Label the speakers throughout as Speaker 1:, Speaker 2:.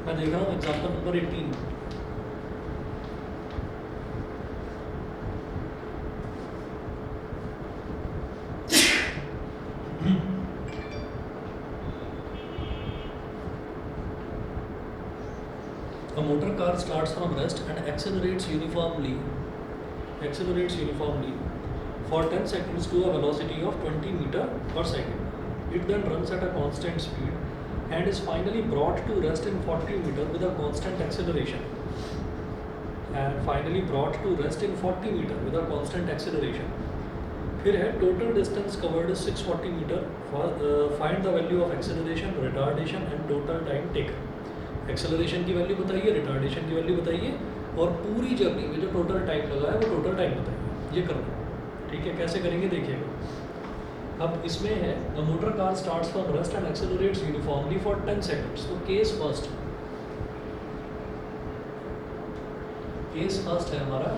Speaker 1: मैं देख रहा हूँ example number 18। A motor car starts from rest and accelerates uniformly for 10 seconds to a velocity of 20 meter per second. It then runs at a constant speed and is finally brought to rest in 40 meter with a constant acceleration. फिर है total distance covered 640 metre. Find the value of acceleration, retardation and total time taken. Acceleration की value बताइए, retardation की value बताइए, और पूरी journey में जो टोटल टाइम लगा है वो टोटल टाइम बताइए। ये करना है, ठीक है। कैसे करेंगे देखिएगा। अब इसमें है the motor car starts from rest and accelerates uniformly for 10 seconds. तो केस फर्स्ट है हमारा,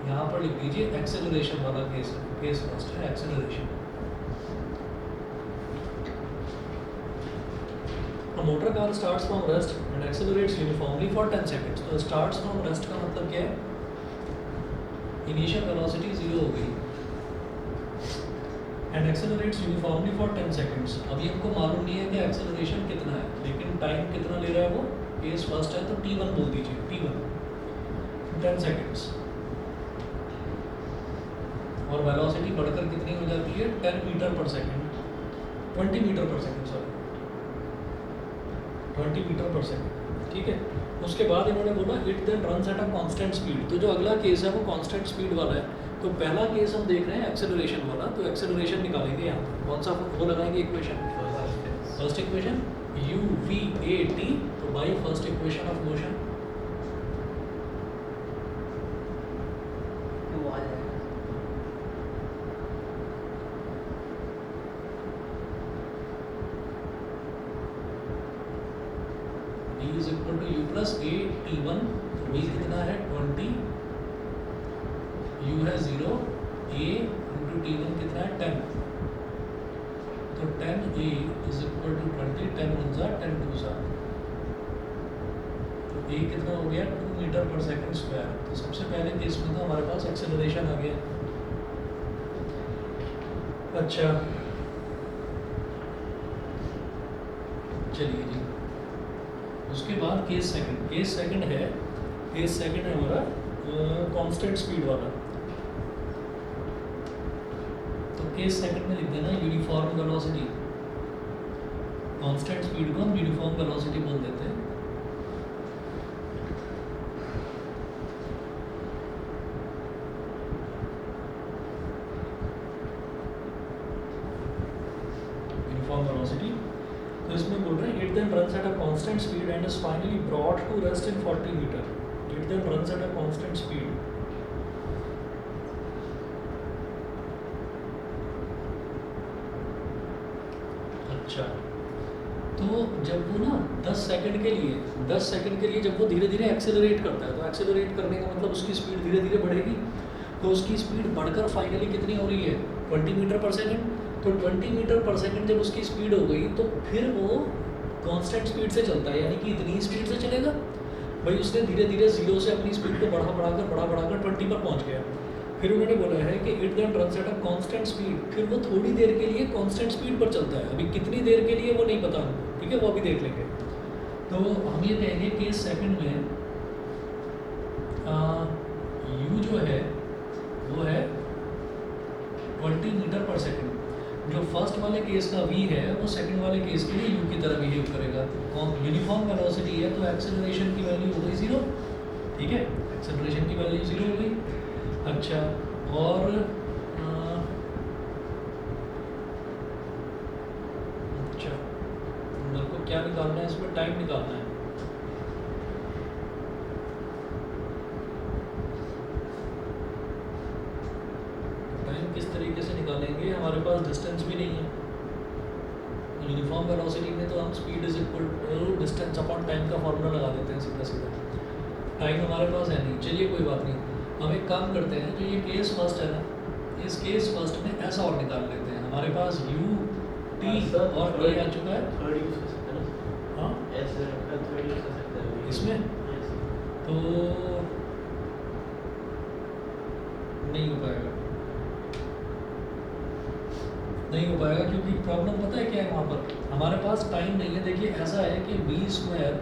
Speaker 1: यहाँ पर लिख दीजिए एक्सेलरेशन वाला केस है। केस फर्स्ट है acceleration. A motor car starts from rest and accelerates uniformly for 10 seconds. तो starts from rest का मतलब क्या है? Initial velocity 0 हो गई and accelerates uniformly for 10 seconds. अभी हमको मालूम नहीं है कि acceleration कितना है, लेकिन टाइम कितना ले रहा है वो। केस फर्स्ट है तो T1 बोल दीजिए, T1 10 seconds। और वेलोसिटी बढ़कर कितनी हो जाती है? 10 metre per second, 20 metre per second, sorry 20 metre per second, ठीक है। उसके बाद इन्होंने बोला it then runs at a constant speed. तो जो अगला केस है वो कांस्टेंट स्पीड वाला है। तो पहला केस हम देख रहे हैं एक्सेलरेशन वाला, तो एक्सेलरेशन निकालेंगे यहाँ पर। कौन सा वो लगाएंगे इक्वेशन? First equation UVAT। तो by first equation of motion is equal to U plus A T1। तो V कितना है? 20, U है 0, A इंटू T1 कितना है? 10। तो 10A इज इक्वल टू 20, 10 1 जा 10 2 जा। तो A कितना हो गया? 2 मीटर पर सेकंड स्क्वायर। तो सबसे पहले केस में तो हमारे पास एक्सेलरेशन आ गया। अच्छा चलिए जी, उसके बाद केस सेकंड है हमारा कांस्टेंट स्पीड वाला। तो केस सेकंड में लिख देना यूनिफॉर्म वेलोसिटी। कांस्टेंट स्पीड को हम यूनिफॉर्म वेलोसिटी बोल देते हैं। Uniform velocity. तो इसमें बोल रहे हैं it then runs at a constant speed and is finally brought to rest in 40 metre. It then runs at a constant speed. अच्छा, तो जब वो ना 10 सेकंड के लिए जब वो धीरे धीरे एक्सेलरेट करता है, तो एक्सेलरेट करने का मतलब उसकी स्पीड धीरे धीरे बढ़ेगी। तो उसकी स्पीड बढ़कर फाइनली कितनी हो रही है? 20 मीटर पर सेकंड। तो 20 मीटर पर सेकंड जब उसकी स्पीड हो गई तो फिर वो कांस्टेंट स्पीड से चलता है, यानी कि इतनी स्पीड से चलेगा। भाई उसने धीरे धीरे 0 से अपनी स्पीड को बढ़ाकर 20 पर पहुंच गया। फिर उन्होंने बोला है कि it then runs at a constant speed. फिर वो थोड़ी देर के लिए कांस्टेंट स्पीड पर चलता है। अभी कितनी देर के लिए वो नहीं पता हमको, ठीक है, वो अभी देख लेंगे। तो हम ये कहेंगे केस सेकंड में U जो है वो है 20 मीटर पर सेकंड। जो फर्स्ट वाले केस का V है वो सेकंड वाले केस के लिए U की तरह बिहेव करेगा। यूनिफॉर्म वेलोसिटी है तो एक्सेलरेशन की वैल्यू हो गई 0, ठीक है, एक्सेलरेशन की वैल्यू 0 हो गई। अच्छा, और अच्छा मेरे को क्या निकालना है इसमें? टाइम निकालना है। टाइम किस तरीके से निकालेंगे? हमारे पास डिस्टेंस भी नहीं है। यूनिफॉर्म वेलोसिटी में तो हम speed is equal to distance upon time का फॉर्मूला लगा देते हैं सीधा सीधा। टाइम हमारे पास है नहीं। चलिए कोई बात नहीं, हम एक काम करते हैं, जो ये केस फर्स्ट है ना, इस केस फर्स्ट में ऐसा और निकाल लेते हैं। हमारे पास U T और A आ चुका है। हाँ इसमें तो नहीं हो पाएगा, नहीं हो पाएगा क्योंकि प्रॉब्लम पता है क्या है वहाँ पर, हमारे पास टाइम नहीं है। देखिए ऐसा है कि v square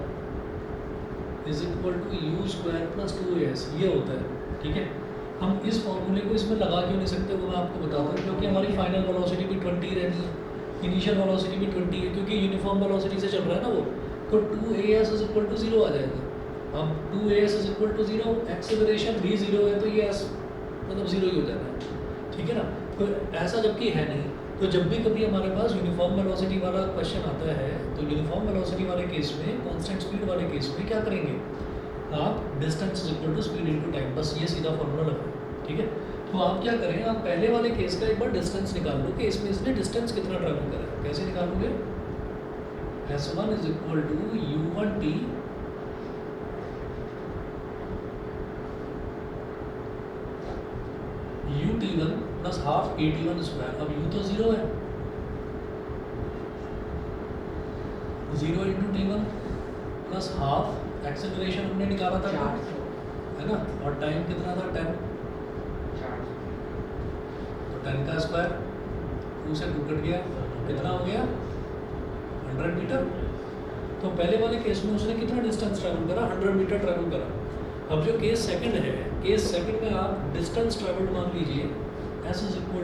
Speaker 1: is equal to u square plus 2as ये होता है, ठीक है। हम इस फॉर्मूले को इसमें लगा क्यों नहीं सकते वो मैं आपको बताता हूँ, क्योंकि हमारी फाइनल वेलोसिटी भी 20 रहनी है, इनिशियल वेलोसिटी भी 20 है, क्योंकि यूनिफॉर्म वेलोसिटी से चल रहा है ना वो, तो 2as इज इक्वल टू 0 आ जाएगा। अब 2as is equal to 0, acceleration भी 0 है तो ये s मतलब 0 ही हो जाता है, ठीक है ना। तो ऐसा जबकि है नहीं, तो जब भी कभी हमारे पास यूनिफॉर्म वेलोसिटी वाला क्वेश्चन आता है तो यूनिफॉर्म वेलोसिटी वाले केस में, कांस्टेंट स्पीड वाले केस में क्या करेंगे आप, distance is equal to speed into time, बस ये सीधा फॉर्मूला लगाओ, ठीक है। तो आप क्या करें, आप पहले वाले केस का एक बार डिस्टेंस निकाल लो कि इसमें इसने डिस्टेंस कितना ट्रैवल करा है। कैसे निकालोगे, s1 is equal to u1t ut1 plus half at1 square. अब u तो 0 है, 0 into t1 plus half acceleration हमने निकाला था है ना, और टाइम कितना था 10, तो 10 का स्क्वायर 2 से 2 कट गया, कितना हो गया 100 मीटर। तो पहले वाले केस में उसने कितना डिस्टेंस ट्रैवल करा, 100 मीटर ट्रैवल करा। अब जो केस सेकंड है, केस सेकंड में आप डिस्टेंस ट्रैवल मान लीजिए s is equal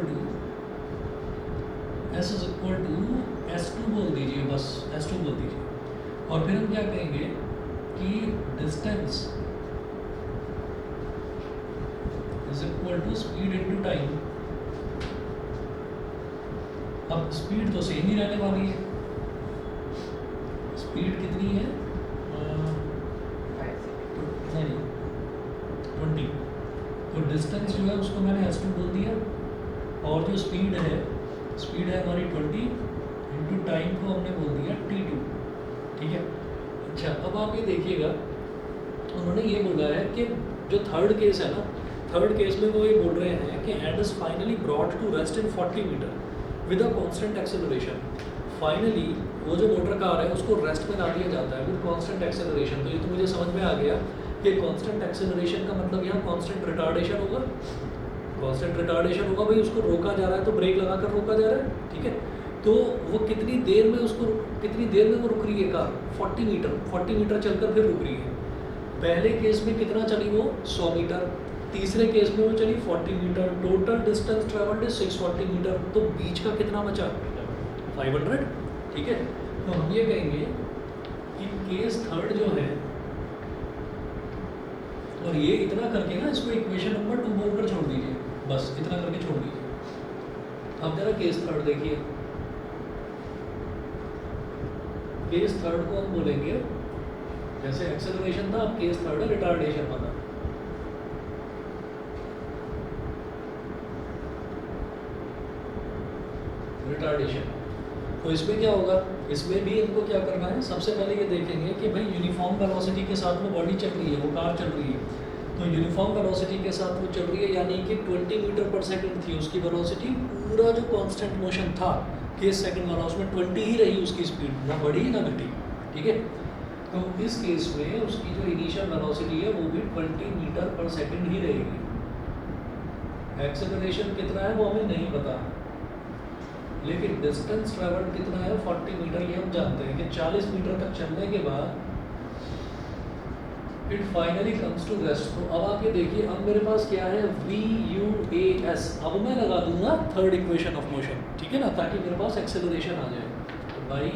Speaker 1: to s2 बोल दीजिए, बस s2 बोल दीजिए, और फिर हम क्या कहेंगे कि distance is equal to speed into time. अब स्पीड तो सेम ही रहने वाली है, स्पीड कितनी है नहीं 20, तो डिस्टेंस जो है उसको मैंने s2 बोल दिया, और जो स्पीड है हमारी 20 इंटू टाइम को हमने बोल दिया t2, ठीक है। अच्छा अब आप ये देखिएगा, उन्होंने ये बोला है कि जो थर्ड केस है ना, थर्ड केस में वो ये बोल रहे हैं कि and is finally brought to rest in 40 metre with a constant acceleration. Finally वो जो मोटर कार है उसको रेस्ट में ला दिया जाता है विद कांस्टेंट एक्सेलरेशन। तो ये तो मुझे समझ में आ गया कि कांस्टेंट एक्सेलरेशन का मतलब यहाँ कांस्टेंट रिटार्डेशन होगा, कांस्टेंट रिटार्डेशन होगा भाई, उसको रोका जा रहा है तो ब्रेक लगा कर रोका जा रहा है, ठीक है। तो वो कितनी देर में वो रुक रही है कार, 40 मीटर चलकर फिर रुक रही है। पहले केस में कितना चली वो 100 मीटर, तीसरे केस में वो चली 40 metre, total distance travelled is 640 metre, तो बीच का कितना बचा 500, ठीक है। तो हम ये कहेंगे कि केस थर्ड जो है, और ये इतना करके ना इसको इक्वेशन नंबर 2 बोलकर छोड़ दीजिए, बस इतना करके छोड़ दीजिए। अब जरा केस थर्ड देखिए, केस थर्ड को हम बोलेंगे, जैसे एक्सेलरेशन था, अब केस थर्ड है रिटार्डेशन वाला। रिटार्डेशन, तो इसमें क्या होगा, इसमें भी इनको क्या करना है, सबसे पहले ये देखेंगे कि भाई यूनिफॉर्म वेलोसिटी के साथ वो बॉडी चल रही है, वो कार चल रही है, तो यूनिफॉर्म वेलोसिटी के साथ वो चल रही है, यानी कि 20 मीटर पर सेकंड थी उसकी वेलोसिटी, पूरा जो कांस्टेंट मोशन था केस सेकंड वाला उसमें 20 ही रही उसकी स्पीड, ना बढ़ी ना घटी, ठीक है। तो इस केस में उसकी जो इनिशियल वेलोसिटी है वो भी 20 मीटर पर सेकंड ही रहेगी। एक्सेलरेशन कितना है वो हमें नहीं पता, लेकिन डिस्टेंस ट्रैवल्ड कितना है 40 मीटर, ये हम जानते हैं कि 40 मीटर तक चलने के बाद it finally comes to rest. तो अब आप ये देखिए, अब मेरे पास क्या है VUAS, अब मैं लगा दूंगा थर्ड इक्वेशन ऑफ मोशन, ठीक है ना, ताकि मेरे पास एक्सेलरेशन आ जाए। तो by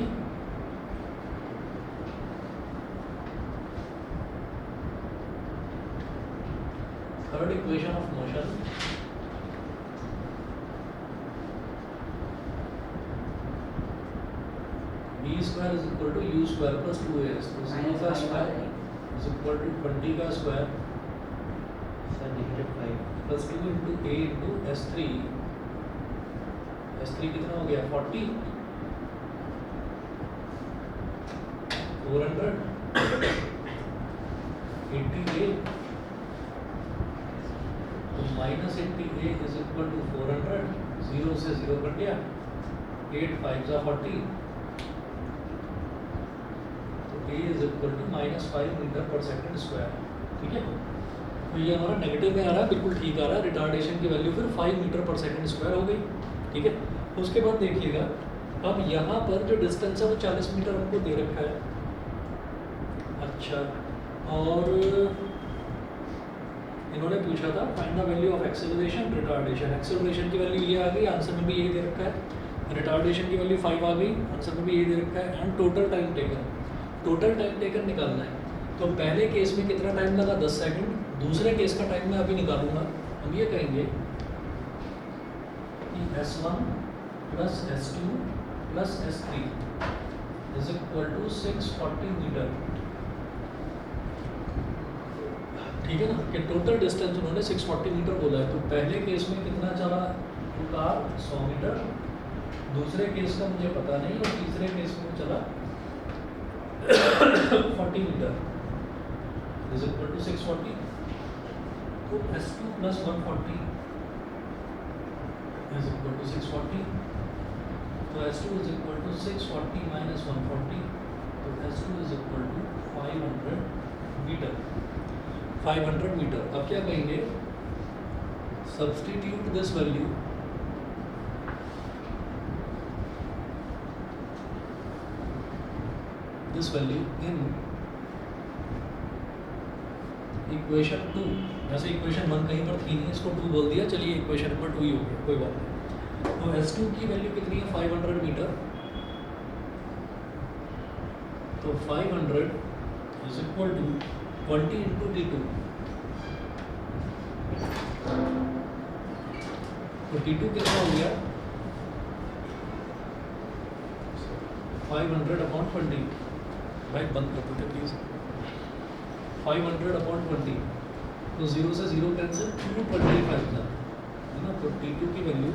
Speaker 1: third equation of motion v square is equal to u square plus 2as, तो 0 का स्क्वायर इज इक्वल टू 20 का square plus 2 into a into s3 कितना हो गया 40, 400, 80a, तो minus 80a is equal to 400, 0 से 0 कट गया, 8 5 40, तो ए इज इक्वल टू -5 मीटर पर सेकंड स्क्वायर, ठीक है। तो ये हमारा नेगेटिव में आ रहा है, बिल्कुल ठीक आ रहा है। रिटार्डेशन की वैल्यू फिर 5 मीटर पर सेकंड स्क्वायर हो गई, ठीक है। उसके बाद देखिएगा, अब यहाँ पर जो डिस्टेंस है वो 40 मीटर हमको दे रखा है। अच्छा, और इन्होंने पूछा था find the value of acceleration retardation. Acceleration की वैल्यू ये आ गई, आंसर में भी यही दे रखा है। रिटार्डेशन की वैल्यू 5 आ गई, आंसर में भी यही दे रखा है। And total time taken, total time taken निकालना है। तो पहले केस में कितना टाइम लगा, 10 सेकंड। दूसरे केस का टाइम मैं अभी निकालूंगा। हम ये कहेंगे कि S1 plus S2 plus S3 is equal to 640 metre, ठीक है ना। कि टोटल डिस्टेंस उन्होंने 640 मीटर बोला है। तो पहले केस में कितना चला कार, 100 मीटर। दूसरे केस का मुझे पता नहीं, और तीसरे केस में चला 40 मीटर इज इक्वल टू 640। तो S2 plus 140 is equal to 640। तो S2 is equal to 640 minus 140। तो S2 is equal to 500 metre, 500 metre. अब क्या कहेंगे, substitute this value in equation 2। वैसे इक्वेशन 1 कहीं पर थी नहीं, इसको 2 बोल दिया, चलिए इक्वेशन नंबर 2 ही हो गया, कोई बात नहीं। तो S2 की वैल्यू कितनी है, 500 मीटर। तो 500 is equal to 20 into T2। तो T2 कितना हो गया, 500 अपॉन 20। भाई बंद कर देते प्लीज। 500 अपॉन 20, तो 0 से 0 कैंसिल, 225 था, है ना। तो T2 की वैल्यू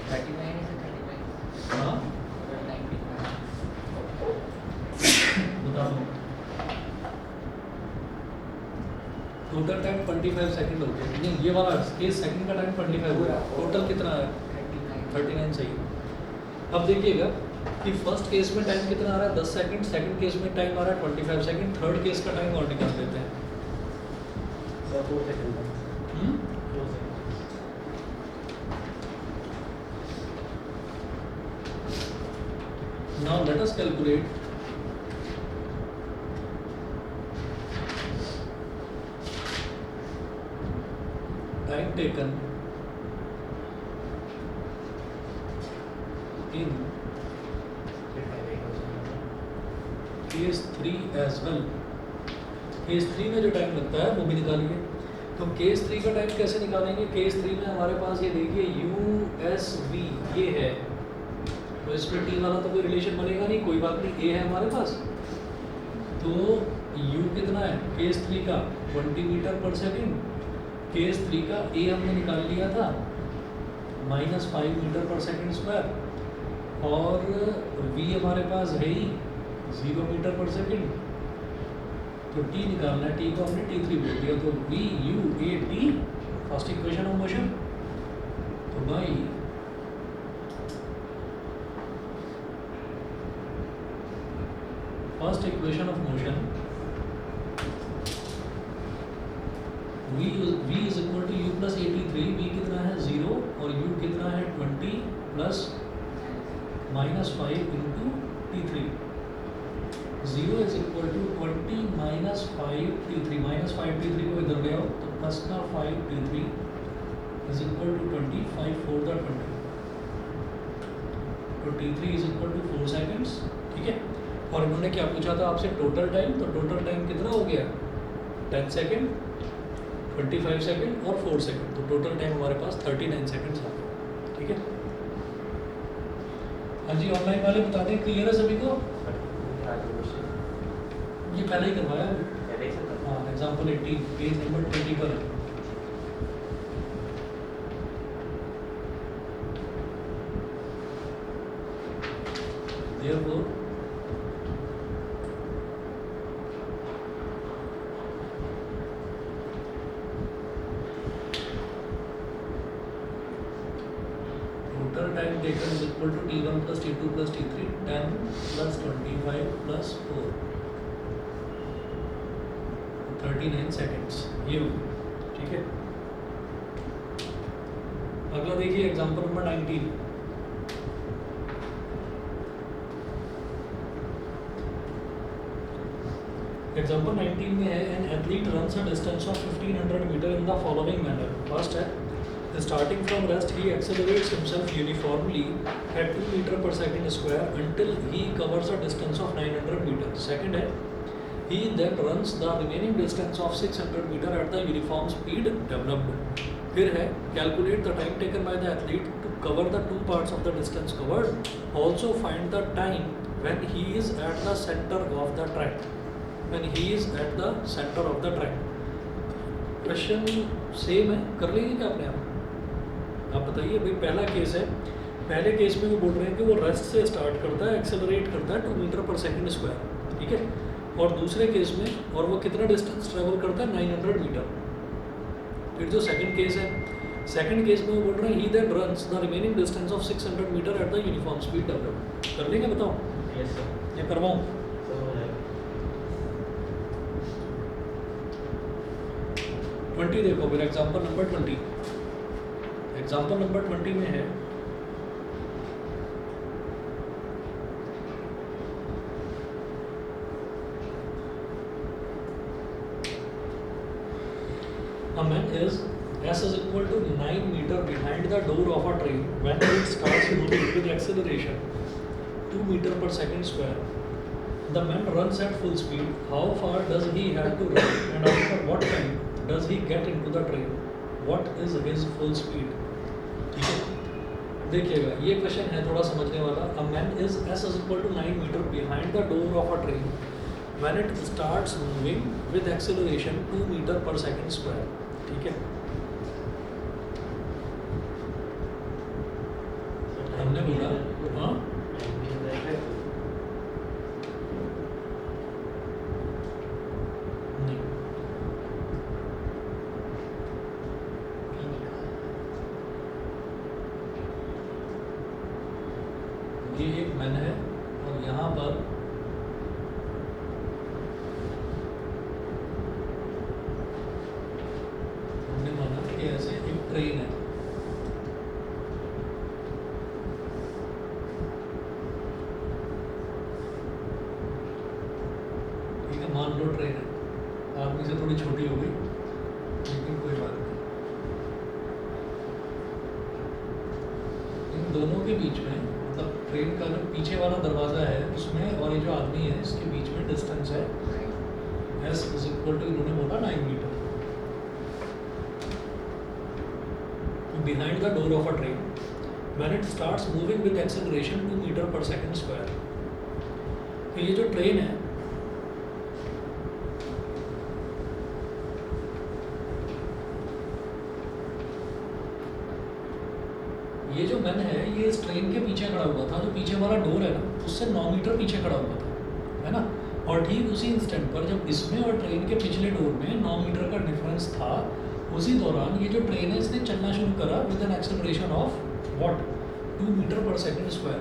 Speaker 2: 39 से 35,
Speaker 1: हाँ
Speaker 2: 95,
Speaker 1: बता दो। टोटल टाइम 25 सेकंड हो गया, नहीं ये वाला केस सेकंड का टाइम 25 हो गया। टोटल कितना है, 39 सही है। अब देखिएगा कि फर्स्ट केस में टाइम कितना आ रहा है, 10 सेकंड। सेकंड केस में टाइम आ रहा है 25 सेकंड। थर्ड केस का टाइम और निकाल देते हैं।
Speaker 2: 4 second, 4 second.
Speaker 1: Now let us calculate time taken in case 3 as well। Case 3 में जो टाइम लगता है वो भी निकालिए। तो केस 3 का टाइम कैसे निकालेंगे, केस 3 में हमारे पास ये देखिए USB ये है, तो इसमें T वाला तो कोई रिलेशन बनेगा नहीं, कोई बात नहीं, A है हमारे पास। तो U कितना है केस 3 का, 20 मीटर पर सेकंड। केस 3 का A हमने निकाल लिया था -5 मीटर पर सेकंड स्क्वायर, और V हमारे पास है ही 0 मीटर पर सेकंड। तो T निकालना है, T को हमने T3 बोल दिया। तो VUAT first equation of motion. तो by first equation of motion v is equal to u plus 83। v कितना है 0 और u कितना है 20 plus -5 into T3। 0 is equal to 20 minus 5 T3, -5 T3 को इधर ले आओ तो प्लस का 5 T3 is equal to 20, 5 4 the 20। तो T3 is equal to 4 seconds, ठीक है। और इन्होंने क्या पूछा था आपसे, टोटल टाइम। तो टोटल टाइम कितना हो गया, 10 सेकेंड, 25 सेकेंड और 4 सेकेंड। तो टोटल टाइम हमारे पास 39 सेकेंड्स आ गए, ठीक है। हाँ जी, ऑनलाइन वाले बता दें, क्लियर है सभी को। ये पहले ही करवाया है, हाँ एग्जाम्पल 18 पेज नंबर 20 पर है। Therefore, total time taken is equal to T1 plus T2 plus T3 10 plus 25 plus 4 39 seconds ये हो ठीक है। अगला देखिए एग्जांपल नंबर 19। एग्जांपल 19 में है an athlete runs a distance of 1500 metre in the following manner. First है starting from rest he accelerates himself uniformly at 2 meter per second square until he covers a distance of 900 meters. Second है he then runs the remaining distance of 600 meter at the uniform speed developed. फिर है calculate the time taken by the athlete to cover the two parts of the distance covered. Also find the time when he is at the center of the track. When he is at the center of the track. Question same है, कर लेंगे क्या अपने आप बताइए भाई। पहला case है, पहले केस में वो बोल रहे हैं कि वो रेस्ट से स्टार्ट करता है, एक्सेलरेट करता है 2 मीटर पर सेकंड स्क्वायर, ठीक है। और दूसरे केस में और वो कितना डिस्टेंस ट्रेवल करता है 900 मीटर। फिर जो सेकंड केस है, सेकंड केस में वो बोल रहे हैं he then runs the remaining distance of 600 metre at the uniform speed develop. कर लेंगे बताओ?
Speaker 2: Yes sir.
Speaker 1: ये करवाऊँ? 20 देखो फिर एग्जाम्पल नंबर 20। एग्जाम्पल नंबर 20 में है a man is s is equal to 9 meter behind the door of a train when it starts moving with acceleration 2 meter per second square. The man runs at full speed. How far does he have to run and after what time does he get into the train? What is his full speed? ठीक है, देखिएगा ये question है थोड़ा समझने वाला। A man is s is equal to 9 meter behind the door of a train when it starts moving with acceleration 2 meter per second square, ठीक है। हमने बोला हाँ ये एक मैन है और यहाँ पर हमने माना कि ऐसे एक ट्रेन है, ठीक है। मान लो ट्रेन है, आदमी से थोड़ी छोटी हो गई लेकिन कोई बात नहीं। इन दोनों के बीच में मतलब ट्रेन का जो पीछे वाला दरवाज़ा है उसमें और ये जो आदमी है इसके बीच में डिस्टेंस है s इज इक्वल टू, इन्होंने बोला 9 metre. Behind the door of a train when it starts moving with acceleration 2 metre पर सेकंड स्क्वायर। तो ये जो ट्रेन है ये जो मैन है ये इस ट्रेन के पीछे खड़ा हुआ था, जो पीछे वाला डोर है ना उससे 9 मीटर पीछे खड़ा हुआ था, है ना। और ठीक उसी इंस्टेंट पर जब इसमें और ट्रेन के पिछले डोर में 9 मीटर का डिफरेंस था, उसी दौरान ये जो ट्रेन है इसने चलना शुरू करा with an acceleration of what 2 metre पर सेकंड स्क्वायर।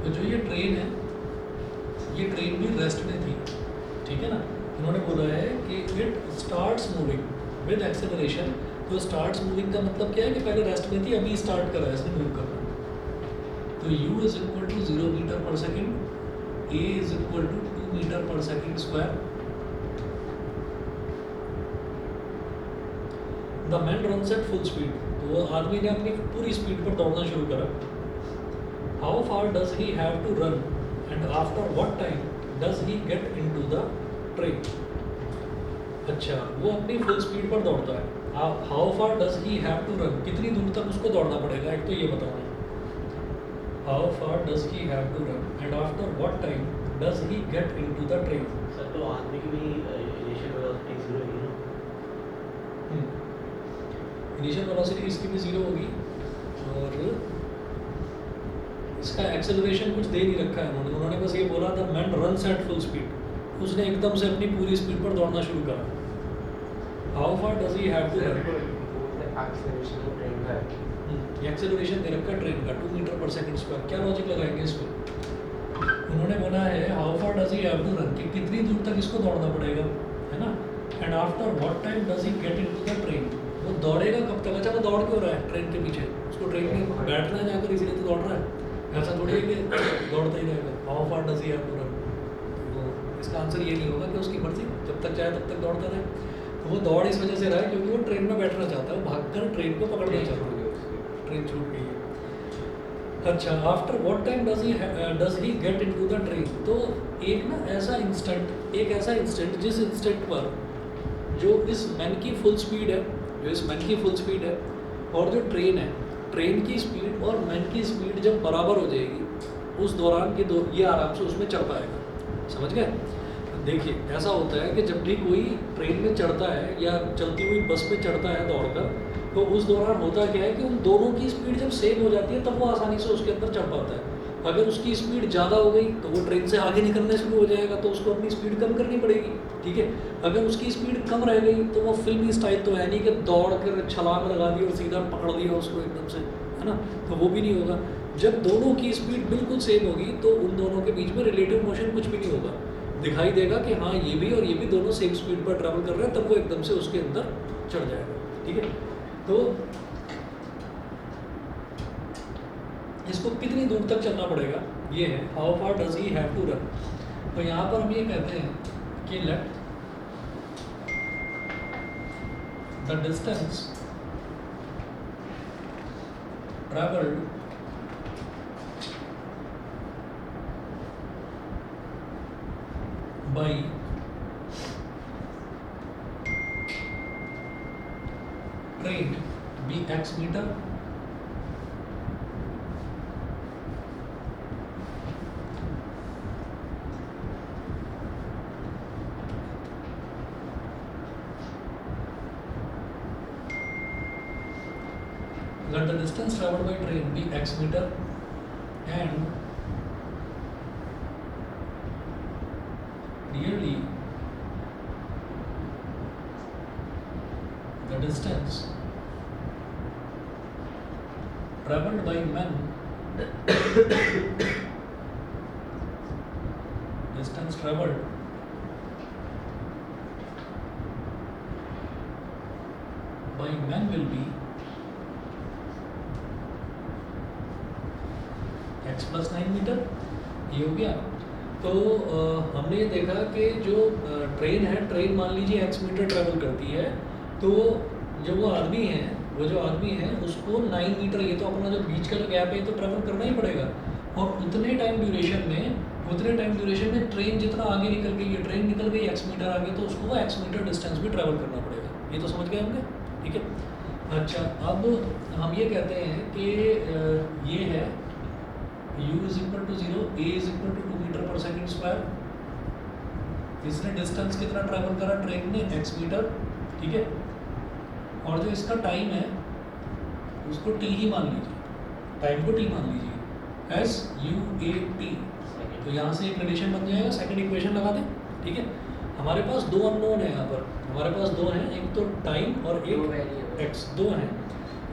Speaker 1: तो जो ये ट्रेन है ये ट्रेन भी रेस्ट में थी, ठीक है ना। इन्होंने बोला है कि it starts moving with acceleration. तो स्टार्ट्स मूविंग का मतलब क्या है कि पहले रेस्ट में थी, अभी स्टार्ट करा है इसने मूव करना। तो u is equal to 0 metre per second, a is equal to 2 metre per second square. The man runs at full speed. तो वो आदमी ने अपनी पूरी स्पीड पर दौड़ना शुरू करा। How far does he have to run and after what time does he get into the train. अच्छा, वो अपनी फुल स्पीड पर दौड़ता है। How far does he have to run, कितनी दूर तक उसको दौड़ना पड़ेगा, एक तो ये बताना। How far does he have to run and after what time does he get into the train.
Speaker 2: Sir तो आदमी की भी इनिशियल वेलोसिटी 0 होगी ना?
Speaker 1: इनिशियल वेलोसिटी इसकी भी 0 होगी और इसका एक्सेलरेशन कुछ दे नहीं रखा है उन्होंने बस ये बोला था man runs at full speed. उसने एकदम से अपनी पूरी स्पीड पर दौड़ना शुरू करा। How far does he have to run.
Speaker 3: Acceleration को ट्रेन का है
Speaker 1: एक्सेलरेशन दे रखा है ट्रेन का 2 मीटर पर सेकंड स्क्वायर, क्या लॉजिक लगाएंगे इस पर? उन्होंने बोला है how far does he have to run, कि कितनी दूर तक इसको दौड़ना पड़ेगा, है ना, and after what time does he get into the train, वो दौड़ेगा कब तक? अच्छा वो दौड़ क्यों रहा है ट्रेन के पीछे, उसको ट्रेन में बैठना है जाकर इसलिए तो दौड़ रहा है, ऐसा थोड़ी है कि दौड़ता ही रहेगा। How far does he have to run, तो इसका आंसर ये नहीं होगा कि उसकी मर्जी, जब तक चाहे तब तक दौड़ता रहे। तो वो दौड़ इस वजह से रहा है क्योंकि वो ट्रेन में बैठना चाहता है, भागकर ट्रेन को पकड़ना चाहता है, ट्रेन छूट गई है। अच्छा, after what time does he get into the train, तो एक ऐसा इंस्टेंट जिस इंस्टेंट पर जो इस मैन की फुल स्पीड है, और जो ट्रेन है, ट्रेन की स्पीड और मैन की स्पीड जब बराबर हो जाएगी, उस दौरान ये आराम से उसमें चढ़ पाएगा। समझ गए? देखिए ऐसा होता है कि जब भी कोई ट्रेन में चढ़ता है या चलती हुई बस पे चढ़ता है दौड़कर, तो उस दौरान होता क्या है कि उन दोनों की स्पीड जब सेम हो जाती है तब वो आसानी से उसके अंदर चढ़ पाता है। अगर उसकी स्पीड ज़्यादा हो गई तो वो ट्रेन से आगे निकलने शुरू हो जाएगा, तो उसको अपनी स्पीड कम करनी पड़ेगी, ठीक है। अगर उसकी स्पीड कम रह गई तो वो फिल्मी स्टाइल तो है नहीं कि दौड़ कर छलांग लगा दी और सीधा पकड़ लिया उसको एकदम से, है ना, तो वो भी नहीं होगा। जब दोनों की स्पीड बिल्कुल सेम होगी तो उन दोनों के बीच में रिलेटिव मोशन कुछ भी नहीं होगा, दिखाई देगा कि हाँ ये भी और ये भी दोनों सेम स्पीड पर ट्रैवल कर रहे हैं, तब वो एकदम से उसके अंदर चढ़ जाएगा, ठीक है। तो इसको कितनी दूर तक चलना पड़ेगा, ये है how far does he have to run. तो यहाँ पर हम ये कहते हैं कि let the distance travelled by train be x meter, let the distance traveled by train be x meter and really the distance traveled by men distance traveled by men will be x plus 9 metre. ये हो गया। तो हमने ये देखा कि जो train है, ट्रेन मान लीजिए x मीटर ट्रैवल करती है, तो वो आदमी है उसको 9 मीटर, ये तो अपना जो बीच का जो गैप है तो ट्रैवल करना ही पड़ेगा, और उतने टाइम ड्यूरेशन में ट्रेन जितना आगे निकल गई है, ट्रेन निकल गई x मीटर आगे, तो उसको वो x मीटर डिस्टेंस भी ट्रैवल करना पड़ेगा। ये तो समझ गए होंगे, ठीक है। अच्छा, अब हम ये कहते हैं कि ये है u is equal to 0, a is equal to 2 metre पर सेकंड स्क्वायर। इसने डिस्टेंस कितना ट्रैवल करा ट्रेन ने, x मीटर, ठीक है। और जो इसका टाइम है उसको t ही मान लीजिए, टाइम को t मान लीजिए, SUAT। तो यहाँ से एक रिलेशन बन जाएगा, सेकंड इक्वेशन लगा दें, ठीक है। हमारे पास दो अननोन है यहाँ पर, हमारे पास दो हैं, एक तो टाइम और एक x, दो हैं।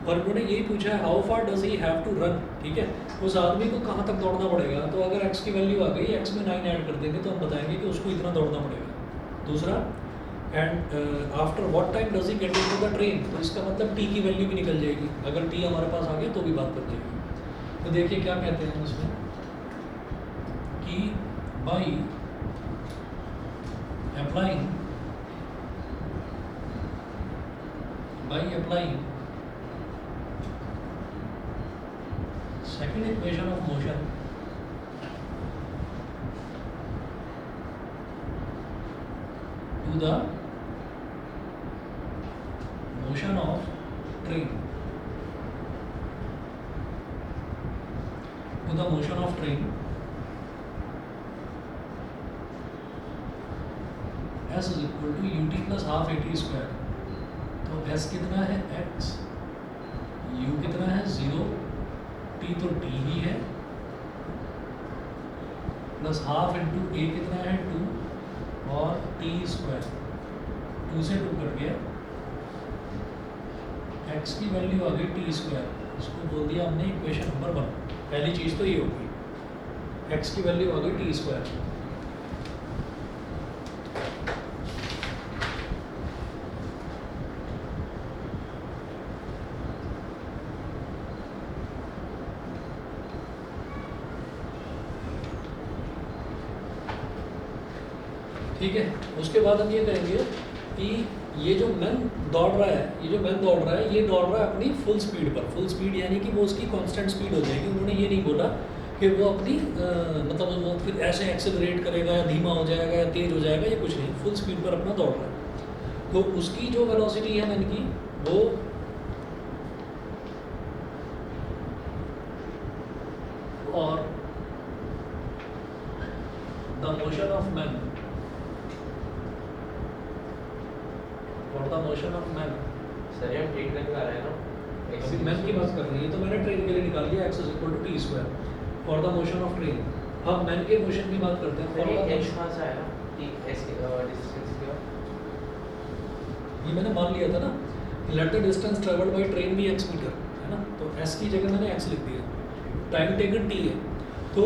Speaker 1: और उन्होंने यही पूछा है how far does he have to run, ठीक है। उस आदमी को कहाँ तक दौड़ना पड़ेगा, तो अगर x की वैल्यू आ गई, x में 9 ऐड कर देंगे तो हम बताएंगे कि उसको इतना दौड़ना पड़ेगा। दूसरा, and after what time does he get into the train, तो इसका मतलब t की वैल्यू भी निकल जाएगी, अगर t हमारे पास आ गया तो भी बात बन जाएगी। तो देखिए क्या कहते हैं इसमें कि by applying second equation of motion to the motion of train, s is equal to ut plus half at square। तो s कितना है x, u कितना है 0, t तो t ही है, प्लस हाफ इंटू a कितना है 2, और t स्क्वायर, 2 से 2 कट गया, x की वैल्यू आ गई t स्क्वायर। इसको बोल दिया हमने इक्वेशन नंबर 1। पहली चीज़ तो ये होगी, x की वैल्यू आ गई t²। ठीक है, उसके बाद हम ये करेंगे कि ये जो मैन दौड़ रहा है, ये दौड़ रहा है अपनी फुल स्पीड पर। फुल स्पीड यानी कि वो उसकी कांस्टेंट स्पीड हो जाएगी। उन्होंने ये नहीं बोला कि वो अपनी मतलब वो फिर ऐसे एक्सेलरेट करेगा या धीमा हो जाएगा या तेज हो जाएगा, ये कुछ नहीं, फुल स्पीड पर अपना दौड़ रहा है। तो उसकी जो वेलोसिटी है मैन की, वो और द मोशन ऑफ मैन और the motion of man.
Speaker 2: Sir ये ट्रेन का निकाल रहे हैं ना,
Speaker 1: अभी मैन की बात कर रही है तो मैंने ट्रेन के लिए निकाल दिया x = t² for the motion of train. अब मैन के मोशन की बात करते हैं।
Speaker 2: सर ये h कहाँ से आया कि s के डिस्टेंस क्या?
Speaker 1: ये मैंने मान लिया था ना, late the distance travelled by train भी x मीटर है ना, तो s की जगह मैंने x लिख दिया, टाइम टेकन t है। तो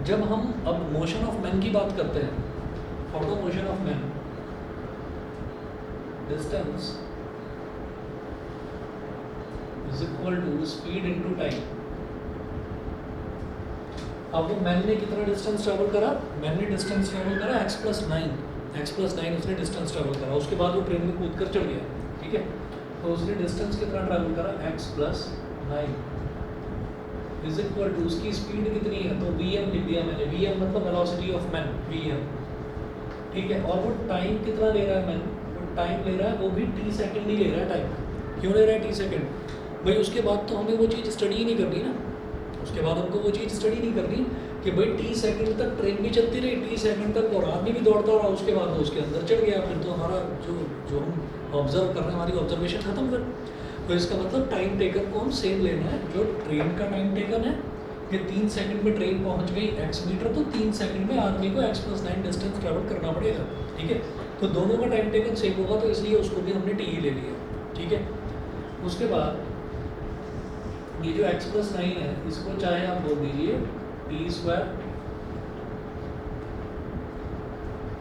Speaker 1: जब हम अब मोशन ऑफ मैन की बात करते हैं, for the motion of man distance is equal to speed into time. अब वो मैन ने कितना डिस्टेंस ट्रैवल करा? मैन ने डिस्टेंस ट्रैवल करा x+9 उसने डिस्टेंस ट्रैवल करा। उसके बाद वो ट्रेन में कूद कर चढ़ गया, ठीक है। तो उसने डिस्टेंस कितना ट्रैवल करा? x+9 इज इक्वल टू उसकी स्पीड कितनी है? तो vm लिख दिया मैंने। vm मतलब वेलोसिटी ऑफ मैन, vm, ठीक है। और वो टाइम कितना ले रहा है मैन? वो टाइम ले रहा है, वो भी t सेकंड नहीं ले रहा है टाइम। क्यों ले रहा है t सेकंड? भाई उसके बाद तो हमें वो चीज़ स्टडी ही नहीं करनी ना, उसके बाद हमको वो चीज़ स्टडी नहीं करनी कि भाई t सेकंड तक ट्रेन भी चलती रही, t सेकंड तक और आदमी भी दौड़ता रहा, उसके बाद वो उसके अंदर चढ़ गया। फिर तो हमारा जो हम ऑब्जर्व कर रहे हैं, हमारी ऑब्जर्वेशन खत्म कर। तो इसका मतलब टाइम टेकन को हम सेम लेना है जो ट्रेन का टाइम टेकन है कि 3 सेकंड में ट्रेन पहुंच गई x मीटर, तो 3 सेकंड में आदमी को x+9 डिस्टेंस ट्रैवल करना पड़ेगा, ठीक है। तो दोनों का टाइम टेकन सेम होगा, तो इसलिए उसको भी हमने t ही ले लिया, ठीक है। उसके बाद ये जो x+9 है, इसको चाहे आप बोल दीजिए t²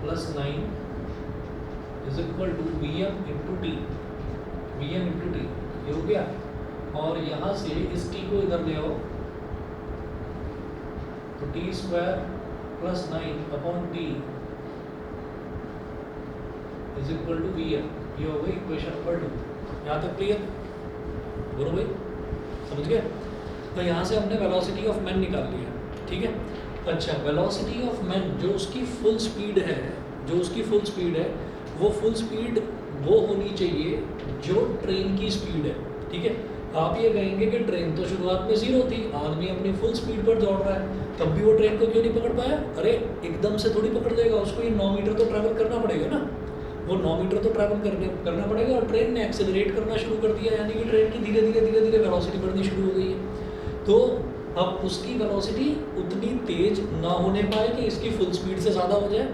Speaker 1: + 9 is equal to vm into t, ये हो गया। और यहाँ से इस t को इधर ले आओ, तो t² + 9/t is equal to vm। ये हो गई इक्वेशन नंबर 2। यहाँ तक क्लियर? बोलो भाई, समझ गए? तो यहाँ से हमने वेलोसिटी ऑफ मैन निकाल लिया, ठीक है। अच्छा, वेलोसिटी ऑफ मैन जो उसकी फुल स्पीड है, वो फुल स्पीड वो होनी चाहिए जो ट्रेन की स्पीड है, ठीक है। आप ये कहेंगे कि ट्रेन तो शुरुआत में 0 थी, आदमी अपनी फुल स्पीड पर दौड़ रहा है, तब भी वो ट्रेन को क्यों नहीं पकड़ पाया? अरे एकदम से थोड़ी पकड़ लेगा, उसको ये 9 मीटर तो ट्रैवल करना पड़ेगा ना, वो 9 मीटर तो ट्रैवल करना पड़ेगा। और ट्रेन ने एक्सेलरेट करना शुरू कर दिया, यानी कि ट्रेन की धीरे धीरे वेलोसिटी बढ़नी शुरू हो गई है। तो अब उसकी वेलोसिटी उतनी तेज ना होने पाए कि इसकी फुल स्पीड से ज़्यादा हो जाए,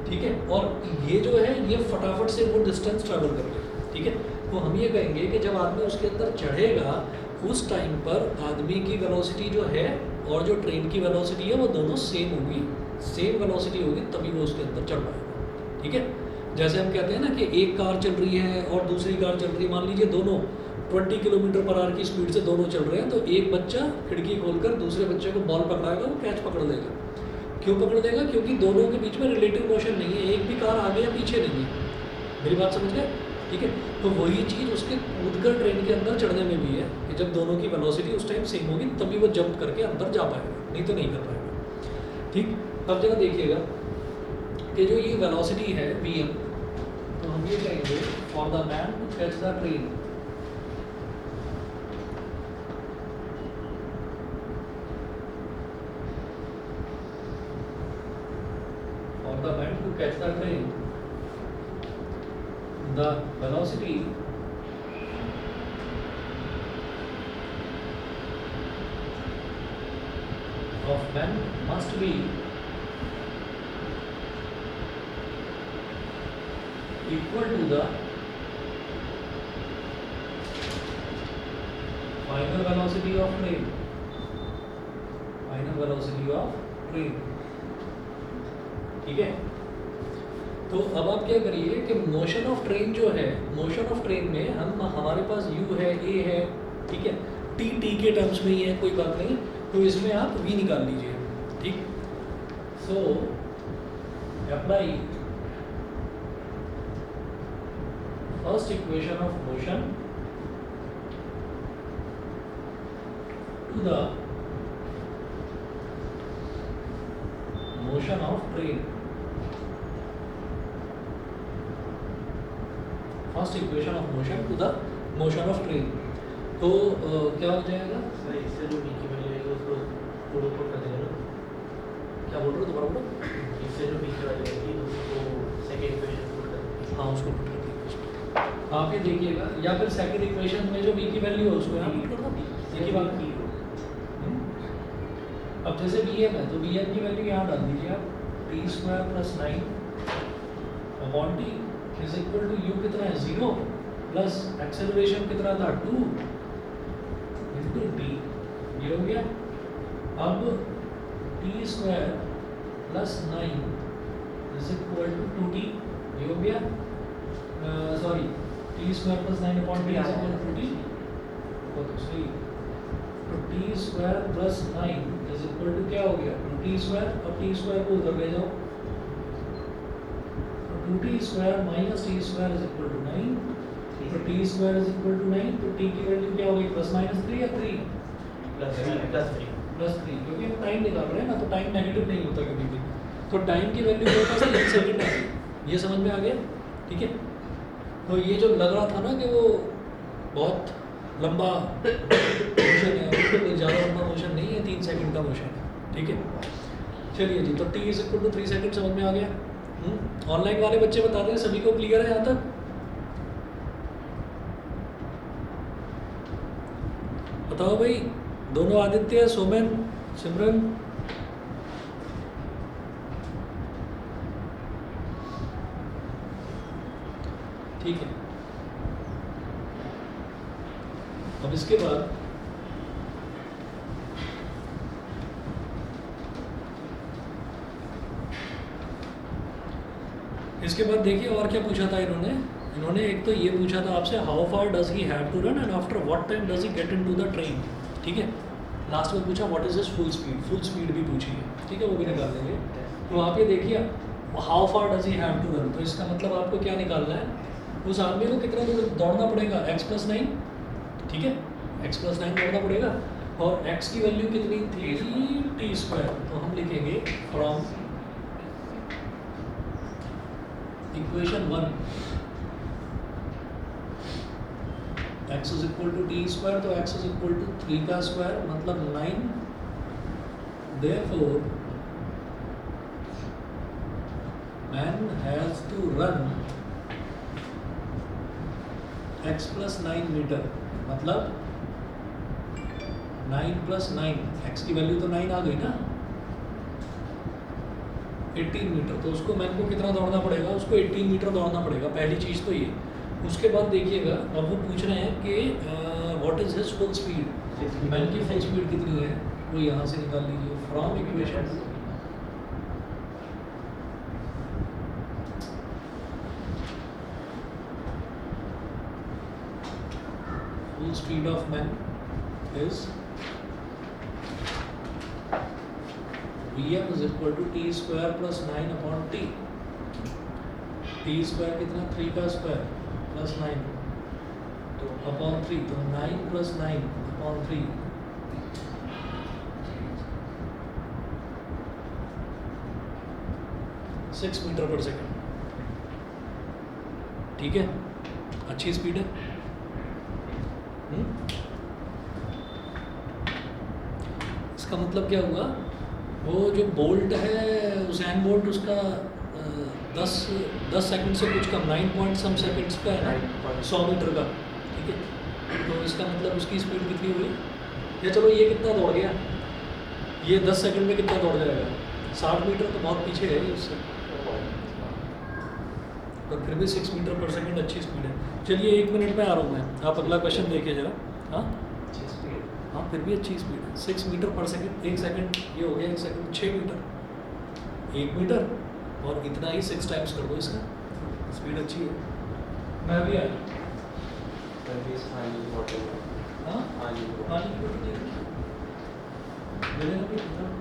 Speaker 1: ठीक है। और ये जो है ये फटाफट से वो डिस्टेंस ट्रैवल कर ले, ठीक है। तो हम ये कहेंगे कि जब आदमी उसके अंदर चढ़ेगा, उस टाइम पर आदमी की वेलोसिटी जो है और जो ट्रेन की वेलोसिटी है वो दोनों सेम होगी, सेम वेलोसिटी होगी, तभी वो उसके अंदर चढ़ पाएगा, ठीक है। जैसे हम कहते हैं ना कि एक कार चल रही है और दूसरी कार चल रही है, मान लीजिए दोनों 20 किलोमीटर/आवर की स्पीड से दोनों चल रहे हैं, तो एक बच्चा खिड़की खोलकर दूसरे बच्चे को बॉल पकड़ाएगा, वो कैच पकड़ लेगा। क्यों पकड़ लेगा? क्योंकि दोनों के बीच में रिलेटिव मोशन नहीं है, एक भी कार आगे या पीछे नहीं है। मेरी बात समझ गए? ठीक है। तो वही चीज़ उसके कूदकर ट्रेन के अंदर चढ़ने में भी है कि जब दोनों की वेलोसिटी उस टाइम सेम होगी तभी वो जंप करके अंदर जा पाएगा, नहीं तो नहीं कर पाएगा, ठीक। अब जगह देखिएगा कि जो ये वेलोसिटी है vm, तो हम ये कहेंगे for the man to catch the train, for the man to catch the train, the velocity of man must be equal to the final velocity of train, final velocity of train, ठीक है। तो अब आप क्या करिए कि motion of train जो है, मोशन ऑफ ट्रेन में हमारे पास u है, a है, ठीक है, t के टर्म्स में ही है, कोई बात नहीं, तो इसमें आप v निकाल लीजिए, ठीक। So apply first equation of motion to the motion of train, first equation of motion to the motion of train. तो क्या हो जाएगा?
Speaker 2: सर इससे जो v की वैल्यू आएगी उसको पुट ऊपर कर देंगे ना।
Speaker 1: क्या बोल रहे हो दोबारा बोलो?
Speaker 2: इससे जो v की वैल्यू आएगी उसको सेकंड इक्वेशन पुट कर देंगे।
Speaker 1: हाँ, उसको पुट कर दीजिए। आप ये देखिएगा, या फिर सेकंड इक्वेशन में जो v की वैल्यू है उसको यहाँ पुट कर दो। देखिए बात की, अब जैसे vm है तो vm की वैल्यू यहाँ डाल दीजिए आप, t square plus 9 upon t is equal to u कितना है 0 प्लस एक्सेलरेशन कितना था 2 इंटू टी, ये हो गया। अब t square plus 9 is equal to 2t, ये हो गया। Sorry, t square plus 9 upon t is equal to t, तो सही। तो t square plus 9 is equal to क्या हो गया 2t स्क्वायर, अब टी स्क्वायर को उधर ले जाओ, तो 2t square minus t square is equal to 9, तो t square is equal to 9, तो टी की वैल्यू क्या होगी प्लस माइनस 3 या 3 प्लस 3, क्योंकि हम टाइम निकाल रहे हैं ना, तो टाइम नेगेटिव नहीं होता कभी भी, तो टाइम की वैल्यू मेरे पास 1 सेकंड है, ये समझ में आ गया, ठीक है। तो ये जो लग रहा था ना कि वो बहुत लंबा मोशन है, कोई ज़्यादा लंबा मोशन नहीं है, 3 सेकंड का मोशन है, ठीक है। चलिए जी, तो t is equal to 3 second समझ में आ गया। ऑनलाइन वाले बच्चे बता दें सभी को क्लियर है यहाँ तक? बताओ भाई, दोनों आदित्य, सोमेन, सिमरन, ठीक है। अब इसके बाद देखिए और क्या पूछा था इन्होंने एक तो ये पूछा था आपसे, how far does he have to run and after what time does he get into the train, ठीक है। लास्ट में पूछा what is his full speed भी पूछी है, ठीक है, वो भी निकाल देंगे। तो आप ये देखिए how far does he have to run, तो इसका मतलब आपको क्या निकालना है, उस आदमी को कितना दूर दौड़ना पड़ेगा, x प्लस 9, ठीक है, x प्लस 9 दौड़ना पड़ेगा, और x की वैल्यू कितनी थी टी स्क्वायर, तो हम लिखेंगे from equation 1 x is equal to t square, तो x इज इक्वल टू 3 का स्क्वायर मतलब 9, therefore man has to run x plus 9 metre, मतलब 9 प्लस 9, x की वैल्यू तो 9 आ गई ना, 18 मीटर, तो उसको मैन को कितना दौड़ना पड़ेगा, उसको 18 मीटर दौड़ना पड़ेगा, पहली चीज़ तो ये। उसके बाद देखिएगा, अब वो पूछ रहे हैं कि what is his full speed, man की फुल स्पीड कितनी है, वो यहाँ से निकाल लीजिए from equation full speed of man is Vm is equal to t square plus 9 upon t, t square कितना 3 का स्क्वायर प्लस 9 तो अपॉन 3, तो 9 plus 9 upon 3, six metre per second, ठीक है, अच्छी स्पीड है। इसका मतलब क्या हुआ, वो जो बोल्ट है उसैन बोल्ट, उसका 10 सेकंड से कुछ कम 9 पॉइंट सम सेकंड्स का है ना 100 मीटर का, ठीक है। तो इसका मतलब उसकी स्पीड कितनी हुई, या चलो ये कितना दौड़ गया, ये 10 सेकंड में कितना दौड़ जाएगा, 60 मीटर, तो बहुत पीछे है उससे, पर फिर भी 6 मीटर पर सेकंड अच्छी स्पीड है। चलिए 1 मिनट में आ रहा हूँ मैं, आप अगला क्वेश्चन देखिए जरा। हाँ, फिर भी अच्छी स्पीड है। 6 मीटर पर सेकंड, 1 सेकंड ये हो गया, 1 सेकंड 6 मीटर, 1 मीटर और इतना ही 6 टाइम्स कर दो इसका, स्पीड अच्छी है। मैं भी आया
Speaker 2: सर्विस पानी की बॉटल
Speaker 1: हाँ
Speaker 2: पानी की
Speaker 1: पानी की बोतल दे देना भी इतना।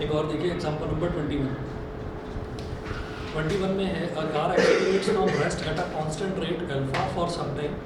Speaker 1: एक और देखिए एग्जांपल नंबर 21। 21 में है a car accelerates from rest at a constant rate alpha for some time.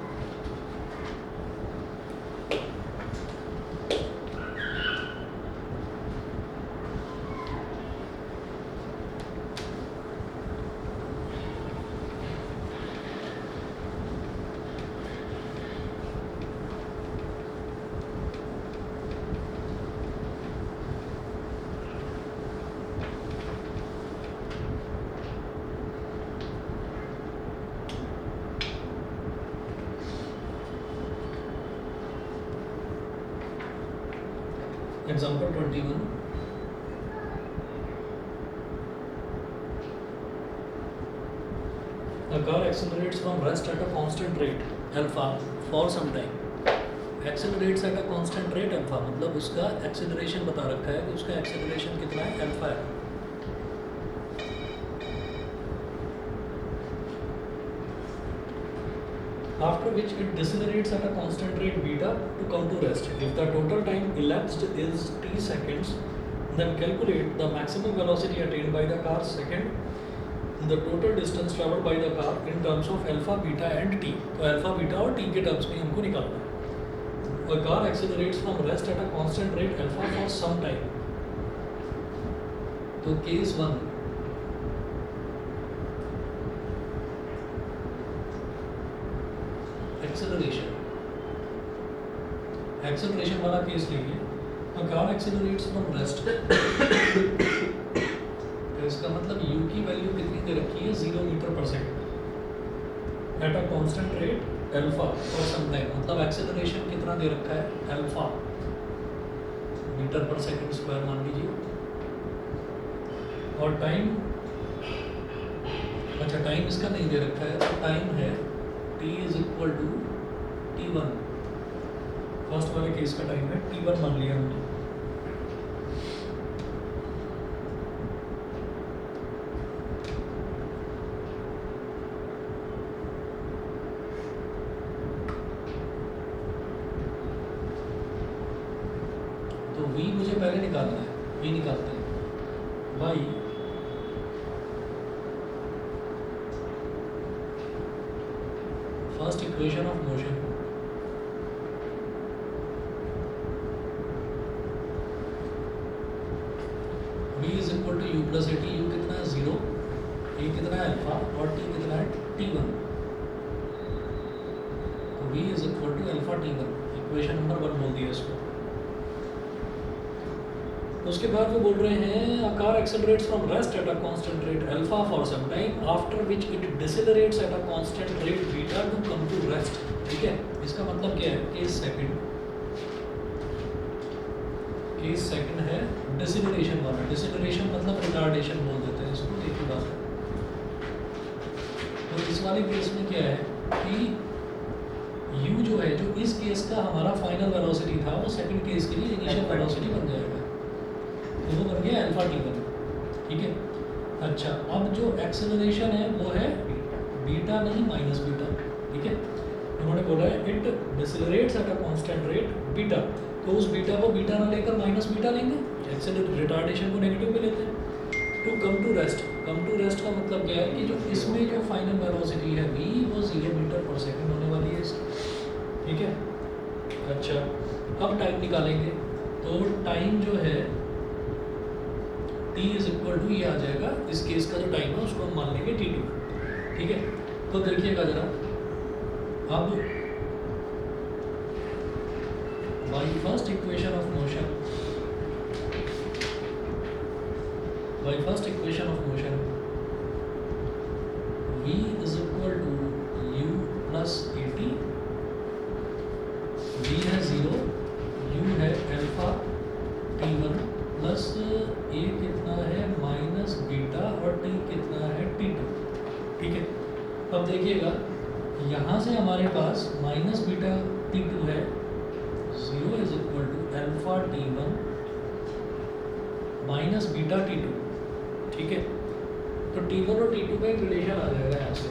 Speaker 1: Example 21. A car accelerates from rest at a constant rate alpha for some time. Accelerates at a constant rate alpha मतलब उसका acceleration बता रखा है कि उसका acceleration कितना है, alpha है। After which it decelerates at a constant rate beta to come to rest. If the total time elapsed is t seconds, then calculate the maximum velocity attained by the car second, the total distance traveled by the car in terms of alpha, beta and t. तो alpha, beta और t के terms में हमको निकालना है। A car accelerates from rest at a constant rate alpha for some time. तो case 1 acceleration वाला case लेंगे। A car accelerates from rest तो इसका मतलब u की वैल्यू कितनी दे रखी है, 0 मीटर पर second at a constant rate alpha for some time, मतलब एक्सेलरेशन कितना दे रखा है, अल्फा मीटर पर सेकंड स्क्वायर मान लीजिए। और टाइम, अच्छा टाइम इसका नहीं दे रखा है, तो टाइम है t is equal to t1। First वाले केस का टाइम है t1 मान लिया हमने। तो v मुझे पहले निकालना है, v निकालते हैं y first equation of motion v is equal to u plus a t. U कितना है 0, ए कितना है अल्फा और टी कितना है t1। तो v is equal to alpha t1, equation number 1 बोल दिया इसको। उसके बाद वो बोल रहे हैं a car accelerates from rest at a constant rate alpha for some time after which it decelerates at a constant rate beta to come to rest। ठीक है, इसका मतलब क्या है? केस सेकंड है डिसेलरेशन वाला। डिसेलरेशन मतलब रिटार्डेशन बोल देते हैं इसको, एक ही बात है। तो इस वाले केस में क्या है कि u जो है, जो इस केस का हमारा फाइनल वेलोसिटी था, वो सेकंड केस के लिए इनिशियल वेलोसिटी बन जाएगा। तो वो बन गया अल्फा t1। ठीक है, अच्छा अब जो एक्सेलरेशन है वो है बीटा नहीं माइनस बीटा। ठीक है, उन्होंने बोला है it decelerates at a constant rate beta. तो उस बीटा को बीटा ना लेकर माइनस बीटा लेंगे, एक्सेलरेशन रिटार्डेशन को नेगेटिव में लेते हैं। To come to rest, come to rest का मतलब क्या है कि जो इसमें जो फाइनल वेलोसिटी है v वो 0 मीटर पर सेकंड होने वाली है इसकी। ठीक है, अच्छा अब टाइम निकालेंगे। तो टाइम जो है t इज इक्वल टू ये आ जाएगा, इस केस का जो टाइम है उसको हम मान लेंगे t2। ठीक है, तो देखिएगा जरा, अब by first equation of motion, by first equation of motion v is equal to u plus a t. v है 0, u है अल्फा t1 प्लस ए कितना है माइनस बीटा और टी कितना है t2। ठीक है, अब देखिएगा यहाँ से हमारे पास माइनस बीटा t2 है, 0 is equal to alpha t1 minus beta t2। ठीक है, तो t1 और t2 का एक रिलेशन आ जाएगा यहाँ से।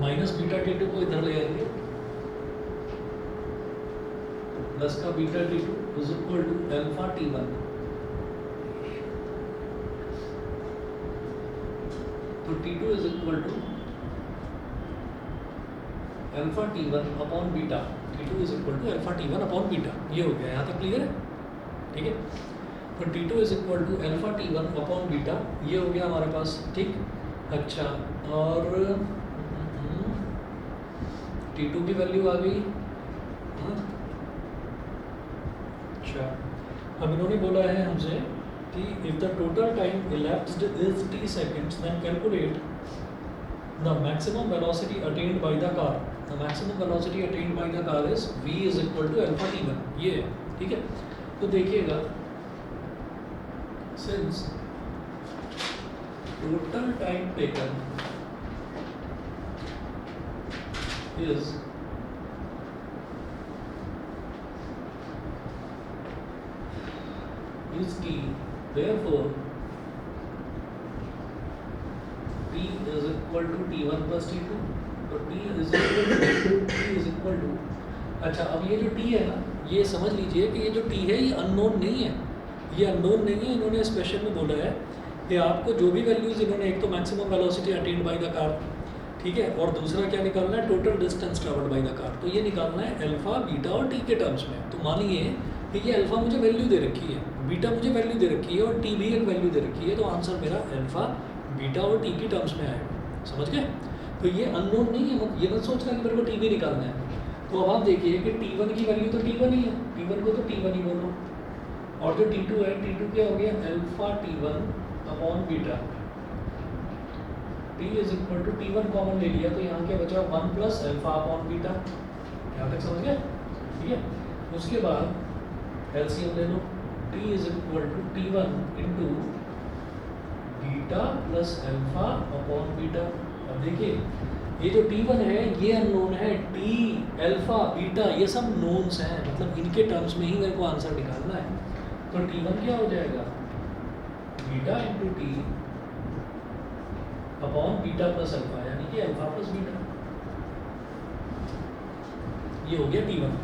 Speaker 1: माइनस बीटा t2 को इधर ले आएंगे, प्लस का beta t2 is equal to alpha t1। तो t2 is equal to alpha t1 upon beta. t2 is equal to alpha t1 upon beta. ये हो गया, यहाँ तक क्लियर है? ठीक है, तो t2 is equal to alpha t1 upon beta, ये हो गया हमारे पास। ठीक, अच्छा और t2 की वैल्यू आ गई। अच्छा, अब इन्होंने बोला है हमसे कि if the total time elapsed is t seconds, then calculate the maximum velocity attained by the car. The maximum velocity attained by the car is v is equal to alpha t1। ये है, ठीक है। तो देखिएगा, since total time taken is t, therefore t is equal to t1 plus t2। तो t is equal to अच्छा, अब ये जो t है ना, ये समझ लीजिए कि ये जो t है ये अननोन नहीं है, ये अननोन नहीं है। इन्होंने स्पेशल में बोला है कि आपको जो भी वैल्यूज इन्होंने, एक तो maximum velocity attend by the car, ठीक है, और दूसरा क्या निकालना है? Total distance travelled by the car. तो ये निकालना है अल्फा बीटा और टी के टर्म्स में। तो मानिए कि ये अल्फा मुझे वैल्यू दे रखी है, बीटा मुझे वैल्यू दे रखी है और टी भी एक वैल्यू दे रखी है। तो आंसर मेरा अल्फा बीटा और टी की टर्म्स में आएगा। समझ गए? तो ये अननोन नहीं है, ये मत सोचना कि मेरे को टी भी निकालना है। तो अब आप देखिए कि t1 की वैल्यू तो t1 ही है, t1 को तो t1 ही बोलो, और जो t2 है, t2 क्या हो गया? Alpha t1 upon beta. t is equal to t1 common ले लिया, तो यहाँ क्या बचा? 1 प्लस अल्फा अपॉन बीटा। यहाँ तक समझ गए? ठीक है, उसके बाद एलसीएम ले लो, t is equal to t1 into beta plus alpha upon beta. अब देखिए, ये जो t1 है ये अननोन है, t अल्फा बीटा ये सब नोन्स हैं, मतलब इनके टर्म्स में ही मेरे को आंसर निकालना है। तो t1 क्या हो जाएगा? Beta into T upon beta plus alpha, यानी कि अल्फा प्लस बीटा। ये हो गया T1।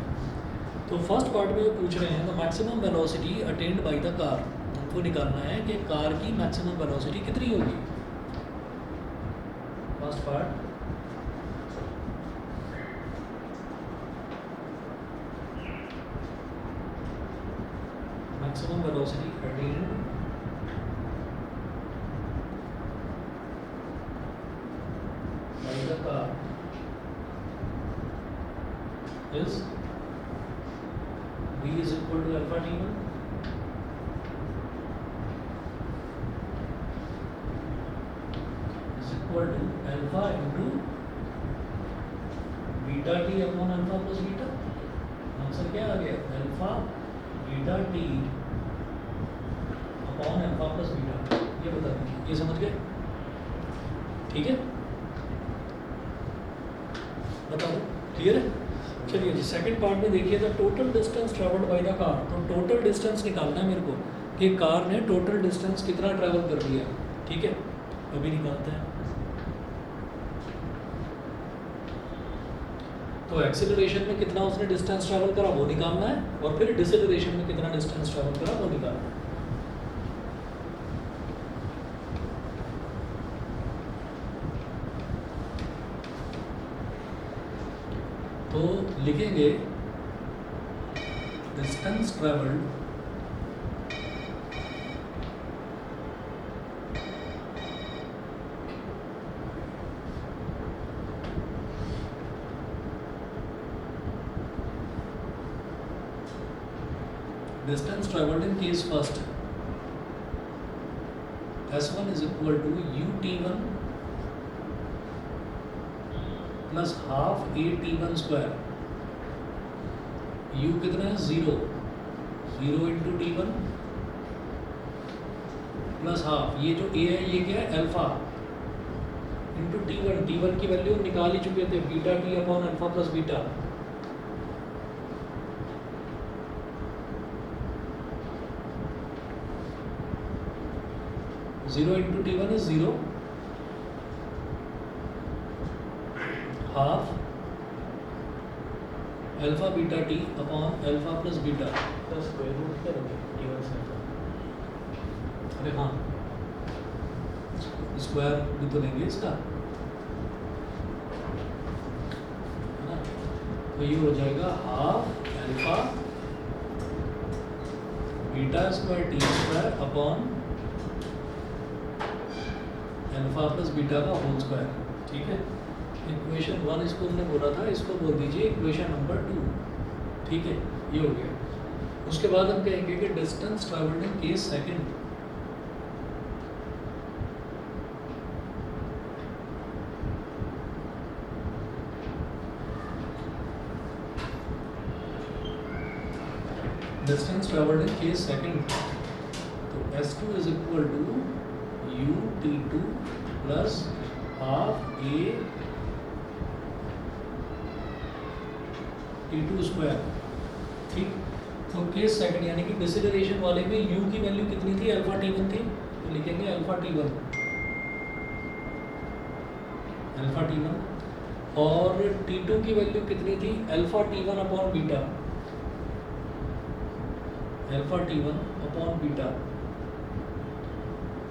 Speaker 1: तो फर्स्ट पार्ट में वो पूछ रहे हैं the maximum velocity attend by the car, हमको निकालना है कि कार की मैक्सिमम वेलोसिटी कितनी होगी। First part maximum velocity attend by the car is V is equal to alpha T1 is equal to alpha into beta T upon alpha plus beta। Answer क्या आ गया, alpha beta T upon alpha plus beta. ये बता दीजिए, ये समझ गए, ठीक है, बताओ क्लियर है। चलिए जी सेकंड पार्ट में देखिए the total distance travelled by the car. तो टोटल डिस्टेंस निकालना है मेरे को कि कार ने टोटल डिस्टेंस कितना ट्रैवल कर लिया, ठीक है, अभी निकालते हैं। तो एक्सेलरेशन में कितना उसने डिस्टेंस ट्रैवल करा वो निकालना है, और फिर डिसेलरेशन में कितना डिस्टेंस ट्रैवल करा वो निकालना है। तो लिखेंगे distance travelled distance traveled in case first S1 is equal to UT1 plus half AT1 square. U कितना है, 0 इंटू T1 प्लस हाफ, ये जो A है ये क्या है, अल्फा इंटू T1 की वैल्यू निकाल ही चुके थे, beta T upon alpha plus beta. Zero into T1 is 0, half alpha beta T upon alpha plus beta.
Speaker 2: तो स्क्वायर रूट क्या लोगे T1 से अल्फा?
Speaker 1: अरे हाँ, स्क्वायर भी तो लेंगे इसका, है ना। तो ये हो जाएगा half alpha beta square T square upon alpha plus beta का होल स्क्वायर, ठीक है। इक्वेशन 1 इसको हमने बोला था, इसको बोल दीजिए इक्वेशन नंबर 2, ठीक है, ये हो गया। उसके बाद हम कहेंगे कि distance travelled in case second. Distance travelled in case second, तो S2 is equal to UT2 plus half A T2 square, ठीक। तो केस सेकंड यानी कि डिसेलरेशन वाले में U की वैल्यू कितनी थी, अल्फा T1 थी, तो लिखेंगे अल्फा T1 और T2 की वैल्यू कितनी थी, alpha T1 upon beta, alpha T1 upon beta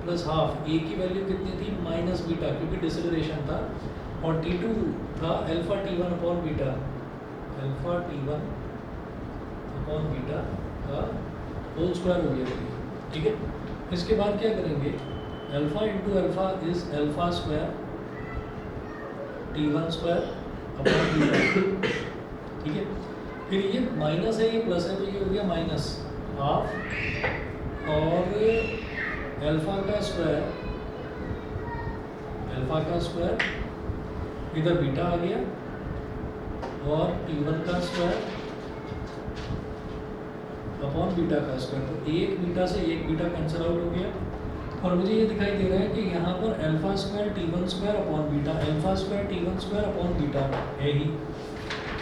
Speaker 1: plus half A की वैल्यू कितनी थी, माइनस बीटा, क्योंकि डिसेलरेशन था, और T2 था alpha T1 upon beta, alpha T1 upon beta का होल स्क्वायर हो गया, ठीक है। इसके बाद क्या करेंगे, alpha into alpha is alpha square T1 square upon beta, ठीक है। फिर ये माइनस है, ये प्लस है, तो ये हो गया माइनस हाफ, और अल्फा का स्क्वायर इधर बीटा आ गया, और T1 का स्क्वायर अपॉन बीटा का स्क्वायर। तो एक बीटा से एक बीटा कैंसिल आउट हो गया, और मुझे ये दिखाई दे रहा है कि यहाँ पर alpha square T1 square upon beta, alpha square T1 square upon beta है ही,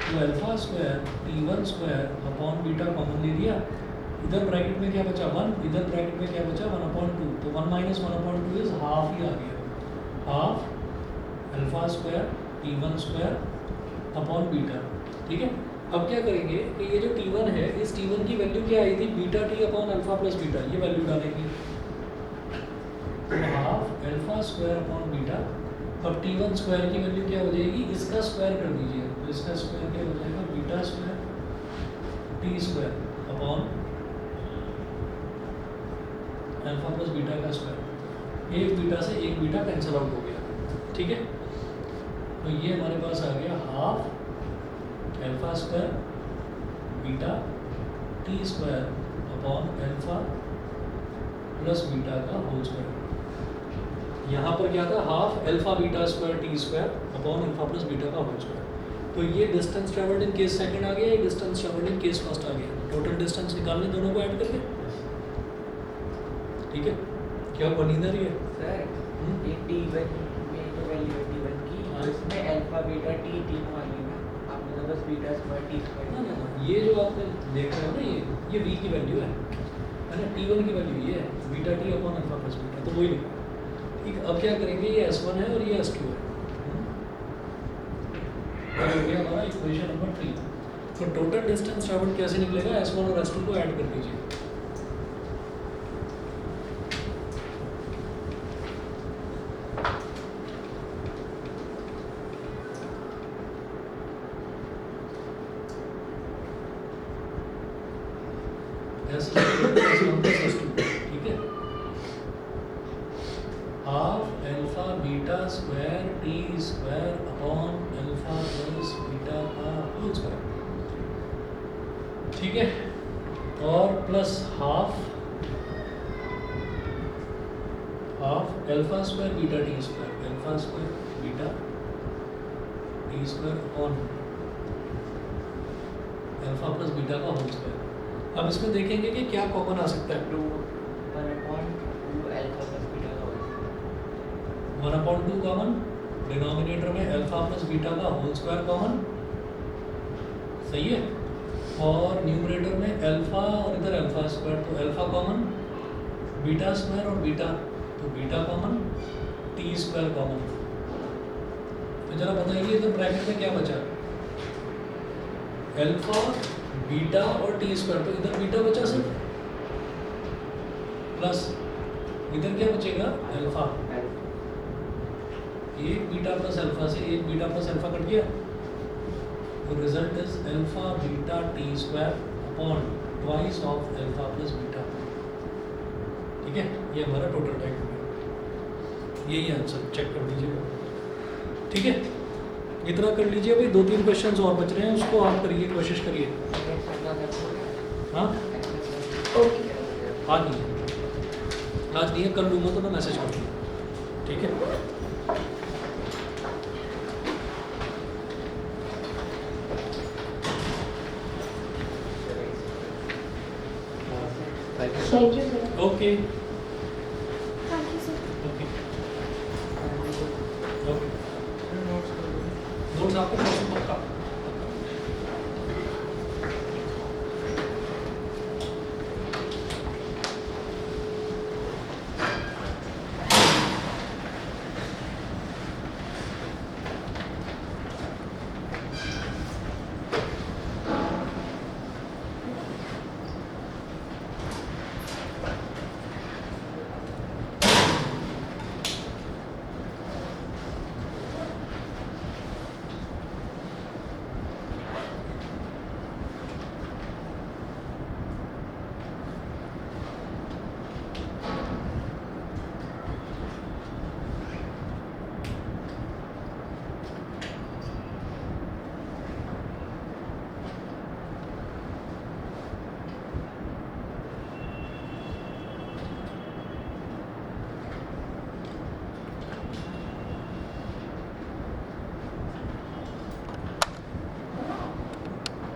Speaker 1: तो alpha square T1 square upon beta common ले लिया, इधर ब्रैकेट में क्या बचा 1, इधर ब्रैकेट में क्या बचा 1/2, तो 1 माइनस 1/2 इज हाफ ही आ गया, half alpha square T1 square upon beta, ठीक है। अब क्या करेंगे कि ये जो T1 है, इस T1 की वैल्यू क्या आई थी, beta T upon alpha plus beta, ये वैल्यू डालेंगे तो half alpha square upon beta. अब T1 स्क्वायर की वैल्यू क्या हो जाएगी, इसका स्क्वायर कर दीजिए, तो इसका स्क्वायर क्या हो जाएगा, beta square T square upon alpha plus beta का स्क्वायर। एक बीटा से एक बीटा कैंसिल आउट हो गया, ठीक है। तो ये हमारे पास आ गया half alpha square beta T square upon alpha plus beta का होल स्क्वायर। यहाँ पर क्या था, half alpha beta square T square upon alpha plus beta का होल स्क्वायर। तो ये distance travelled in case second आ गया, ये distance travelled in case first आ गया। टोटल डिस्टेंस निकालने दोनों को ऐड करके, ठीक है। क्या बनी इधर ये
Speaker 3: सर ये T1 में जो वैल्यू है T1 की,
Speaker 1: हाँ।
Speaker 3: उसमें अल्फा बीटा टी तीन वाली है ना, आपने तो बस बीटा स्क्वायर टी
Speaker 1: ना
Speaker 3: स्क्वायर।
Speaker 1: ना ना, ये जो आपने देख रहे हो ना, ये v की वैल्यू है ना, T1 की वैल्यू ये है beta T upon alpha plus beta, तो वही लिखा। ठीक है, अब क्या करेंगे, ये S1 है और ये S2 है। ये हो गया हमारा इक्वेशन नंबर 3। तो टोटल डिस्टेंस ट्रैवल्ड कैसे निकलेगा, S1 और S2 को ऐड कर दीजिए। S1 plus S2, ठीक है। Half alpha beta square T square upon alpha plus beta का होल स्क्वायर, ठीक है। और plus half alpha square beta T square, alpha square beta T square upon alpha plus beta का whole square. अब इसमें देखेंगे कि क्या कॉमन आ सकता है।
Speaker 3: 1/2 अल्फा प्लस बीटा का होल स्क्वायर।
Speaker 1: 1/2 कॉमन, डिनोमिनेटर में अल्फा प्लस बीटा का होल स्क्वायर कॉमन, सही है। और न्यूमरेटर में अल्फा और इधर अल्फा स्क्वायर, तो अल्फा कॉमन, बीटा स्क्वायर और बीटा, तो beta common, T square common. तो जरा बताइए इधर ब्रैकेट में क्या बचा, अल्फा बीटा और टी स्क्वायर, तो इधर बीटा बचा सिर्फ, प्लस इधर क्या बचेगा, अल्फा। एक बीटा प्लस अल्फा से एक बीटा प्लस अल्फा कट गया, तो result is alpha beta T square upon twice of alpha plus beta, ठीक है। ये हमारा टोटल टाइम हो गया, यही आंसर, चेक कर लीजिएगा, ठीक है। इतना कर लीजिए, अभी 2-3 क्वेश्चंस और बच रहे हैं, उसको आप करिए, कोशिश करिए। हाँ आज नहीं है, आज नहीं है, कल लूँगा तो मैं मैसेज कर दूँगा, ठीक है।
Speaker 4: Thank you, sir.
Speaker 1: Okay
Speaker 4: Thank you, sir.
Speaker 1: Okay okay, notes आपको पक्का